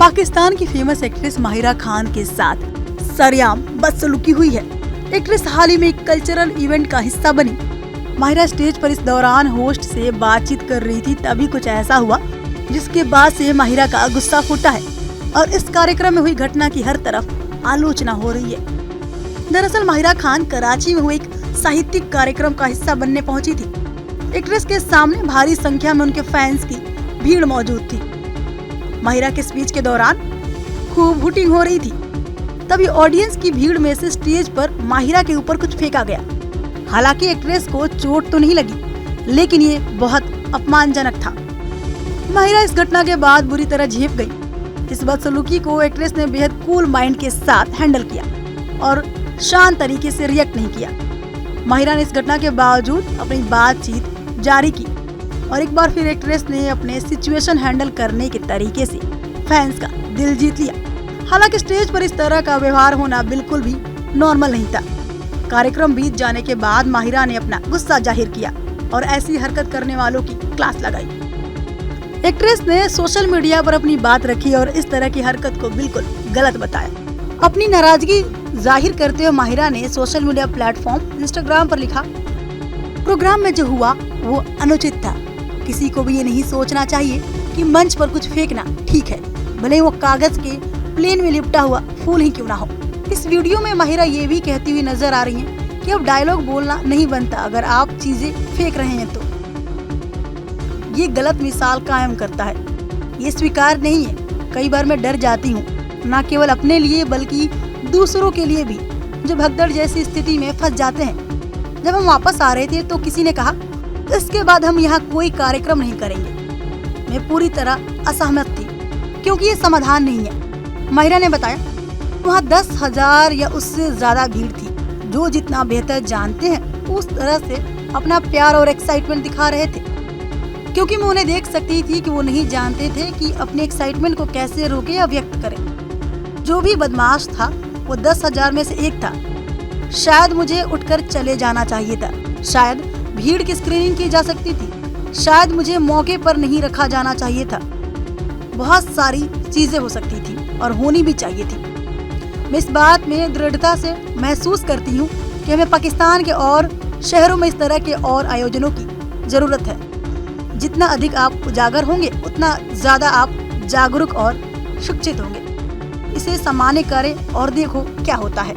पाकिस्तान की famous actress Mahira Khan के साथ सरेआम बदसलूकी हुई है। एक्ट्रेस हाल ही में एक कल्चरल इवेंट का हिस्सा बनी। माहिरा स्टेज पर इस दौरान होस्ट से बातचीत कर रही थी, तभी कुछ ऐसा हुआ जिसके बाद से माहिरा का गुस्सा फूटा है और इस कार्यक्रम में हुई घटना की हर तरफ आलोचना हो रही है। दरअसल माहिरा खान कराची में हुए एक साहित्यिक कार्यक्रम का हिस्सा बनने पहुंची थी। एक्ट्रेस के सामने भारी संख्या में उनके फैंस की भीड़ मौजूद थी। माहिरा के स्पीच के दौरान खूब हुटिंग हो रही थी, तभी ऑडियंस की भीड़ में से स्टेज पर माहिरा के ऊपर कुछ फेंका गया। हालांकि एक्ट्रेस को चोट तो नहीं लगी, लेकिन ये बहुत अपमानजनक था। माहिरा इस घटना के बाद बुरी तरह झेप गई। इस बदसलूकी को एक्ट्रेस ने बेहद कूल माइंड के साथ हैंडल किया और शांत तरीके से रिएक्ट नहीं किया। माहिरा ने इस घटना के बावजूद अपनी बातचीत जारी की और एक बार फिर एक्ट्रेस ने अपने सिचुएशन हैंडल करने के तरीके से फैंस का दिल जीत लिया। हालांकि स्टेज पर इस तरह का व्यवहार होना बिल्कुल भी नॉर्मल नहीं था। कार्यक्रम बीत जाने के बाद माहिरा ने अपना गुस्सा जाहिर किया और ऐसी हरकत करने वालों की क्लास लगाई। एक्ट्रेस ने सोशल मीडिया पर अपनी बात रखी और इस तरह की हरकत को बिल्कुल गलत बताया। अपनी नाराजगी जाहिर करते हुए माहिरा ने सोशल मीडिया प्लेटफॉर्म इंस्टाग्राम पर लिखा, प्रोग्राम में जो हुआ वो अनुचित था। किसी को भी ये नहीं सोचना चाहिए कि मंच पर कुछ फेंकना ठीक है, भले वो कागज के प्लेन में लिपटा हुआ फूल ही क्यों ना हो। इस वीडियो में माहिरा ये भी कहती हुई नजर आ रही हैं कि अब डायलॉग बोलना नहीं बनता अगर आप चीजें फेंक रहे हैं तो। ये गलत मिसाल कायम करता है, ये स्वीकार नहीं है। कई बार मैं डर जाती हूँ, न केवल अपने लिए बल्कि दूसरों के लिए भी, जो भगदड़ जैसी स्थिति में फंस जाते हैं। जब हम वापस आ रहे थे तो किसी ने कहा इसके बाद हम यहाँ कोई कार्यक्रम नहीं करेंगे। मैं पूरी तरह असहमत थी क्योंकि ये समाधान नहीं है। माहिरा ने बताया, वहाँ 10,000 या उससे ज्यादा भीड़ थी, जो जितना बेहतर जानते हैं उस तरह से अपना प्यार और एक्साइटमेंट दिखा रहे थे, क्योंकि मैं उन्हें देख सकती थी कि वो नहीं जानते थे कि अपने एक्साइटमेंट को कैसे रोके या व्यक्त करें। जो भी बदमाश था वो 10,000 में से एक था। शायद मुझे उठकर चले जाना चाहिए था, शायद भीड़ की स्क्रीनिंग की जा सकती थी, शायद मुझे मौके पर नहीं रखा जाना चाहिए था। बहुत सारी चीजें हो सकती थी और होनी भी चाहिए थी। मैं इस बात में दृढ़ता से महसूस करती हूँ कि हमें पाकिस्तान के और शहरों में इस तरह के और आयोजनों की जरूरत है। जितना अधिक आप उजागर होंगे उतना ज्यादा आप जागरूक और शिक्षित होंगे। इसे सामान्य करें और देखो क्या होता है।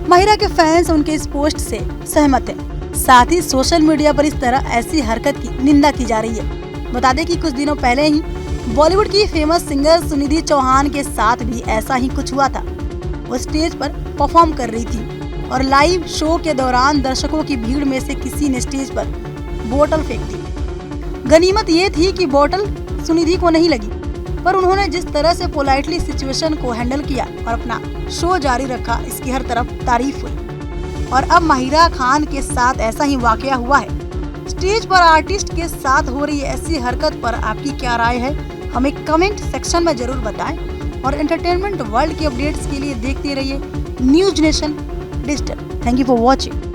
माहिरा के फैंस उनके इस पोस्ट से सहमत हैं। साथ ही सोशल मीडिया पर इस तरह ऐसी हरकत की निंदा की जा रही है। बता दें कि कुछ दिनों पहले ही बॉलीवुड की फेमस सिंगर सुनिधि चौहान के साथ भी ऐसा ही कुछ हुआ था। वो स्टेज पर परफॉर्म कर रही थी और लाइव शो के दौरान दर्शकों की भीड़ में से किसी ने स्टेज पर बोतल फेंक दी। गनीमत ये थी कि बोतल सुनिधि को नहीं लगी, पर उन्होंने जिस तरह से पोलाइटली सिचुएशन को हैंडल किया और अपना शो जारी रखा, इसकी हर तरफ तारीफ हुई। और अब माहिरा खान के साथ ऐसा ही वाकया हुआ है। स्टेज पर आर्टिस्ट के साथ हो रही ऐसी हरकत पर आपकी क्या राय है, हमें कमेंट सेक्शन में जरूर बताएं। और एंटरटेनमेंट वर्ल्ड के अपडेट्स के लिए देखते रहिए news nation digital. Thank you for watching.